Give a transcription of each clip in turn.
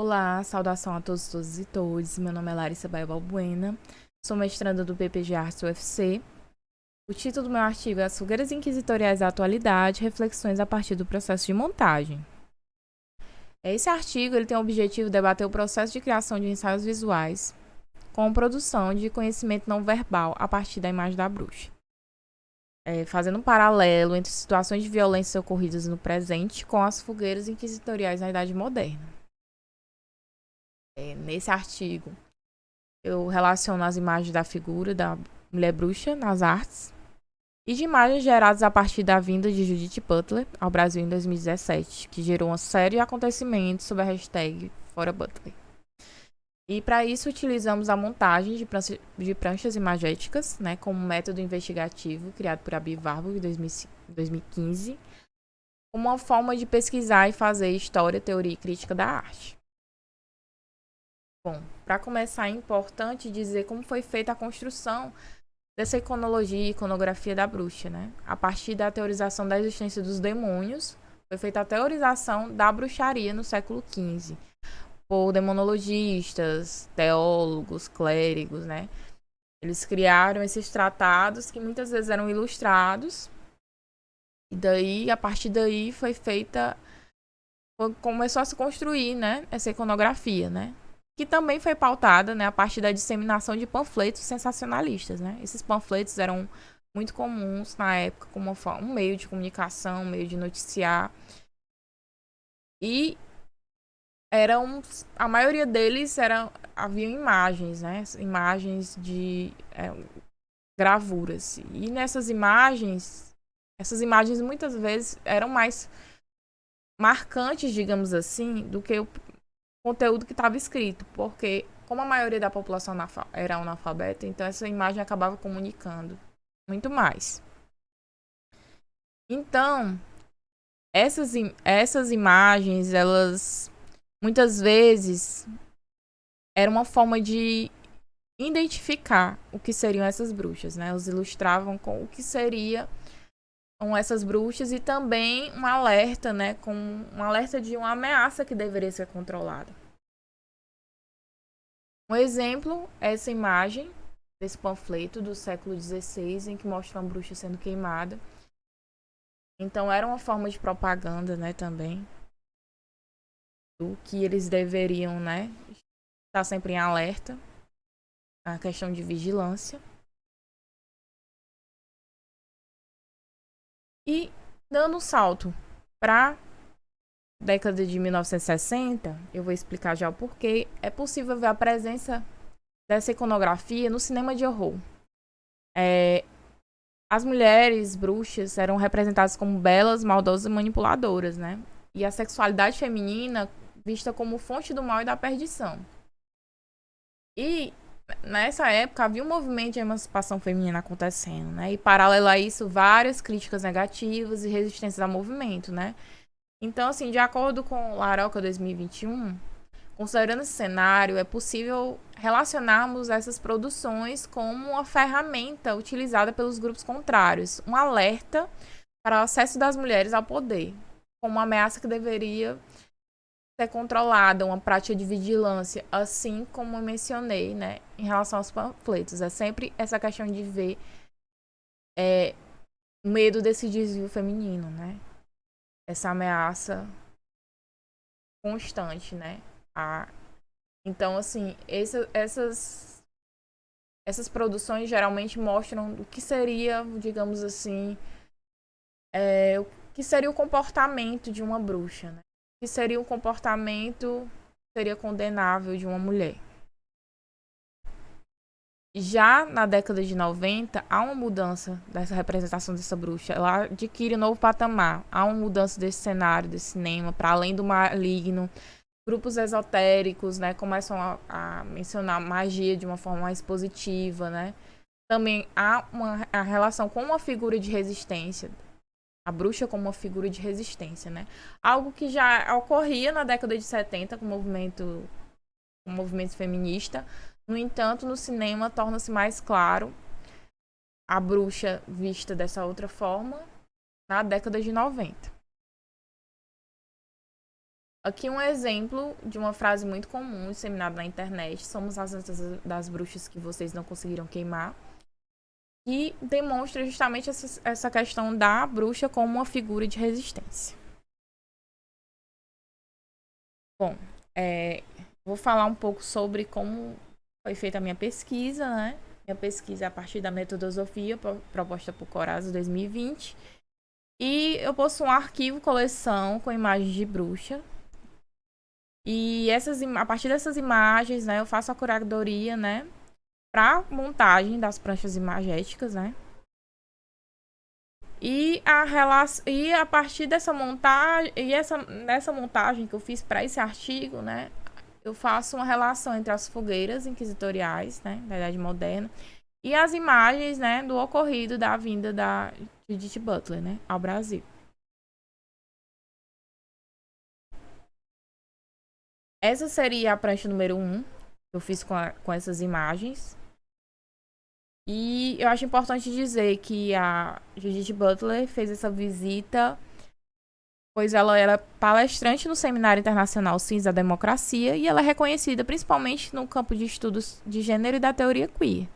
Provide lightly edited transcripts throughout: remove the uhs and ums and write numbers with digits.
Olá, saudação a todos e todas. Meu nome é Larissa Baia Balbuena, sou mestranda do PPG Artes UFC. O título do meu artigo é As Fogueiras Inquisitoriais da Atualidade, reflexões a partir do processo de montagem. Esse artigo ele tem o objetivo de debater o processo de criação de ensaios visuais com produção de conhecimento não verbal a partir da imagem da bruxa. Fazendo um paralelo entre situações de violência ocorridas no presente com as fogueiras inquisitoriais na Idade Moderna. Nesse artigo, eu relaciono as imagens da figura da mulher bruxa nas artes e de imagens geradas a partir da vinda de Judith Butler ao Brasil em 2017, que gerou uma série de acontecimentos sob a hashtag Fora Butler. E para isso utilizamos a montagem de pranchas imagéticas, né, como método investigativo criado por Abi Warburg em 2015, como uma forma de pesquisar e fazer história, teoria e crítica da arte. Bom, para começar é importante dizer como foi feita a construção dessa iconologia e iconografia da bruxa, né? A partir da teorização da existência dos demônios, foi feita a teorização da bruxaria no século XV, por demonologistas, teólogos, clérigos, né? Eles criaram esses tratados que muitas vezes eram ilustrados, e daí, a partir daí, começou a se construir, né, essa iconografia, né? Que também foi pautada, né, a partir da disseminação de panfletos sensacionalistas, né? Esses panfletos eram muito comuns na época como um meio de comunicação, um meio de noticiar. E a maioria deles haviam imagens, né? Imagens de gravuras. E nessas imagens, essas imagens muitas vezes eram mais marcantes, digamos assim, do que o conteúdo que estava escrito, porque como a maioria da população era analfabeta, então essa imagem acabava comunicando muito mais. Então, essas imagens, elas muitas vezes eram uma forma de identificar o que seriam essas bruxas, né? Elas ilustravam com o que seriam essas bruxas e também um alerta, né? Com um alerta de uma ameaça que deveria ser controlada. Um exemplo é essa imagem desse panfleto do século XVI, em que mostra uma bruxa sendo queimada. Então era uma forma de propaganda, né, também, do que eles deveriam, né, estar sempre em alerta, a questão de vigilância. E dando um salto para década de 1960, eu vou explicar já o porquê, é possível ver a presença dessa iconografia no cinema de horror. As mulheres bruxas eram representadas como belas, maldosas e manipuladoras, né? E a sexualidade feminina vista como fonte do mal e da perdição. E nessa época havia um movimento de emancipação feminina acontecendo, né? E paralelo a isso, várias críticas negativas e resistências ao movimento, né? Então, assim, de acordo com Laroca 2021, considerando esse cenário, é possível relacionarmos essas produções como uma ferramenta utilizada pelos grupos contrários, um alerta para o acesso das mulheres ao poder, como uma ameaça que deveria ser controlada, uma prática de vigilância, assim como eu mencionei, né, em relação aos panfletos. É sempre essa questão de ver o medo desse desvio feminino, né? Essa ameaça constante, né? Então, assim, essas produções geralmente mostram o que seria, digamos assim, o que seria o comportamento de uma bruxa, né? O que seria o comportamento que seria condenável de uma mulher. Já na década de 90, há uma mudança dessa representação dessa bruxa. Ela adquire um novo patamar. Há uma mudança desse cenário, desse cinema, para além do maligno. Grupos esotéricos, né, começam a mencionar magia de uma forma mais positiva, né? Também há a relação com uma figura de resistência. A bruxa como uma figura de resistência, né? Algo que já ocorria na década de 70 com o movimento feminista. No entanto, no cinema torna-se mais claro a bruxa vista dessa outra forma na década de 90. Aqui um exemplo de uma frase muito comum disseminada na internet: somos as antas das bruxas que vocês não conseguiram queimar. E demonstra justamente essa questão da bruxa como uma figura de resistência. Bom, vou falar um pouco sobre como foi feita a minha pesquisa, né? Minha pesquisa é a partir da metodosofia proposta por Corazza 2020. E eu possuo um arquivo coleção com imagens de bruxa. E a partir dessas imagens, né, eu faço a curadoria, né, para montagem das pranchas imagéticas, né? E a partir dessa montagem, nessa montagem que eu fiz para esse artigo, né, eu faço uma relação entre as fogueiras inquisitoriais, né, da Idade Moderna, e as imagens, né, do ocorrido da vinda da Judith Butler, né, ao Brasil. Essa seria a prancha número 1, que eu fiz com essas imagens. E eu acho importante dizer que a Judith Butler fez essa visita, pois ela era palestrante no Seminário Internacional Ciências da Democracia e ela é reconhecida principalmente no campo de estudos de gênero e da teoria queer.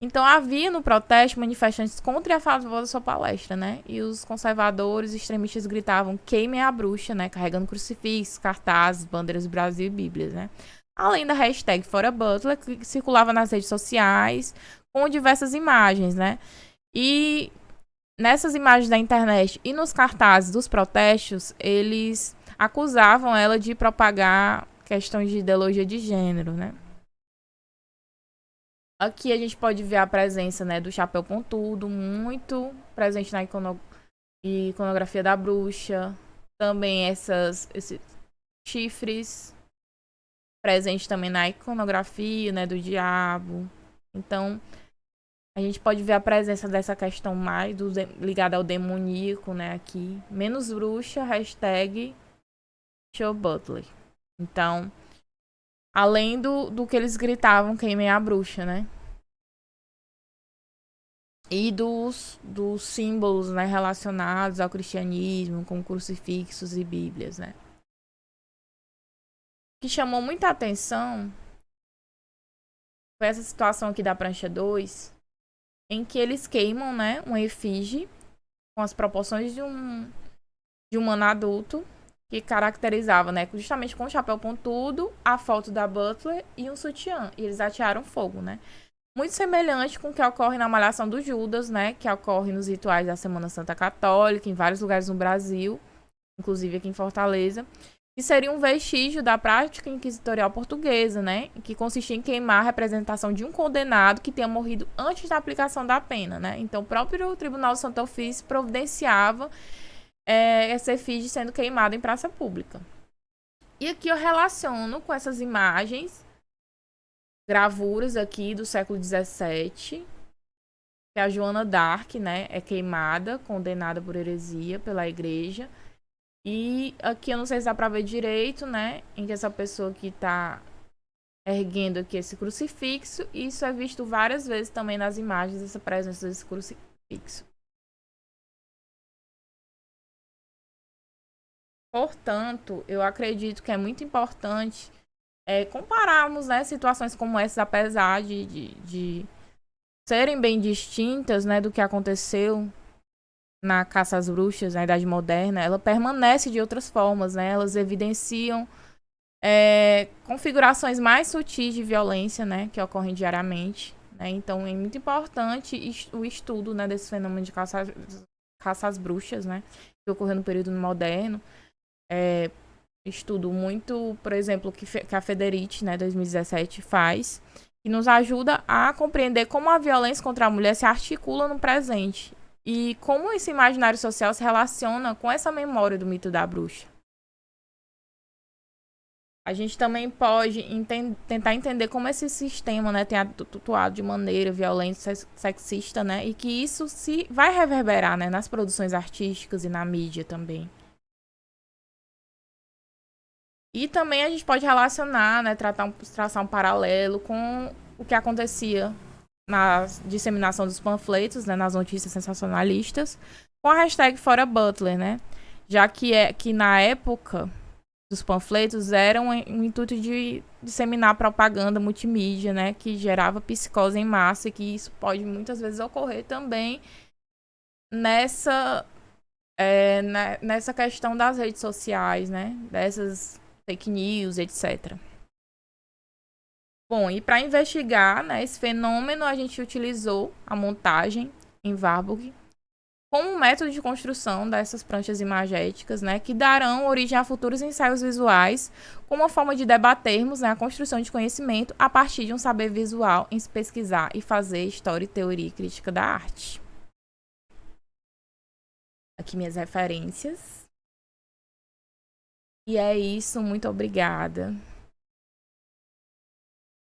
Então havia no protesto manifestantes contra e a favor da sua palestra, né? E os conservadores e extremistas gritavam: queimem a bruxa, né? Carregando crucifixos, cartazes, bandeiras do Brasil e bíblias, né? Além da hashtag Fora Butler, que circulava nas redes sociais com diversas imagens, né? E nessas imagens da internet e nos cartazes dos protestos, eles acusavam ela de propagar questões de ideologia de gênero, né? Aqui a gente pode ver a presença, né, do chapéu pontudo, muito presente na iconografia da bruxa. Também esses chifres presentes também na iconografia, né, do diabo. Então, a gente pode ver a presença dessa questão mais ligada ao demoníaco, né, aqui. Menos bruxa, hashtag Show Butler. Então, além do que eles gritavam, queimem a bruxa, né? E dos símbolos, né, relacionados ao cristianismo, como crucifixos e bíblias, né? O que chamou muita atenção foi essa situação aqui da prancha 2, em que eles queimam, né, um efígie com as proporções de um humano adulto, que caracterizava, né, justamente com o chapéu pontudo, a foto da Butler e um sutiã. E eles atearam fogo, né? Muito semelhante com o que ocorre na Malhação do Judas, né? Que ocorre nos rituais da Semana Santa Católica, em vários lugares no Brasil, inclusive aqui em Fortaleza. Que seria um vestígio da prática inquisitorial portuguesa, né? Que consistia em queimar a representação de um condenado que tenha morrido antes da aplicação da pena, né? Então, o próprio Tribunal do Santo Ofício providenciava esse efígie sendo queimado em praça pública. E aqui eu relaciono com essas imagens, gravuras aqui do século XVII, que a Joana d'Arc, né, é queimada, condenada por heresia pela igreja. E aqui eu não sei se dá pra ver direito, né, em que essa pessoa que tá erguendo aqui esse crucifixo, e isso é visto várias vezes também nas imagens, essa presença desse crucifixo. Portanto, eu acredito que é muito importante compararmos, né, situações como essas, apesar de serem bem distintas, né, do que aconteceu na caça às bruxas na Idade Moderna. Ela permanece de outras formas, né? Elas evidenciam configurações mais sutis de violência, né, que ocorrem diariamente, né? Então, é muito importante o estudo, né, desse fenômeno de caça às bruxas, né, que ocorreu no período moderno. Estudo muito, por exemplo, que a Federici, né, 2017, faz, que nos ajuda a compreender como a violência contra a mulher se articula no presente e como esse imaginário social se relaciona com essa memória do mito da bruxa. A gente também pode tentar entender como esse sistema, né, tem atuado de maneira violenta, sexista, né, e que isso se vai reverberar, né, nas produções artísticas e na mídia também. E também a gente pode relacionar, né, traçar um paralelo com o que acontecia na disseminação dos panfletos, né, nas notícias sensacionalistas, com a hashtag Fora Butler, né? Já que na época dos panfletos eram um intuito de disseminar propaganda multimídia, né, que gerava psicose em massa, e que isso pode muitas vezes ocorrer também nessa nessa questão das redes sociais, né, dessas fake news, etc. Bom, e para investigar, né, esse fenômeno, a gente utilizou a montagem em Warburg como um método de construção dessas pranchas imagéticas, né, que darão origem a futuros ensaios visuais, como uma forma de debatermos, né, a construção de conhecimento a partir de um saber visual em se pesquisar e fazer história, teoria e crítica da arte. Aqui minhas referências. E é isso, muito obrigada.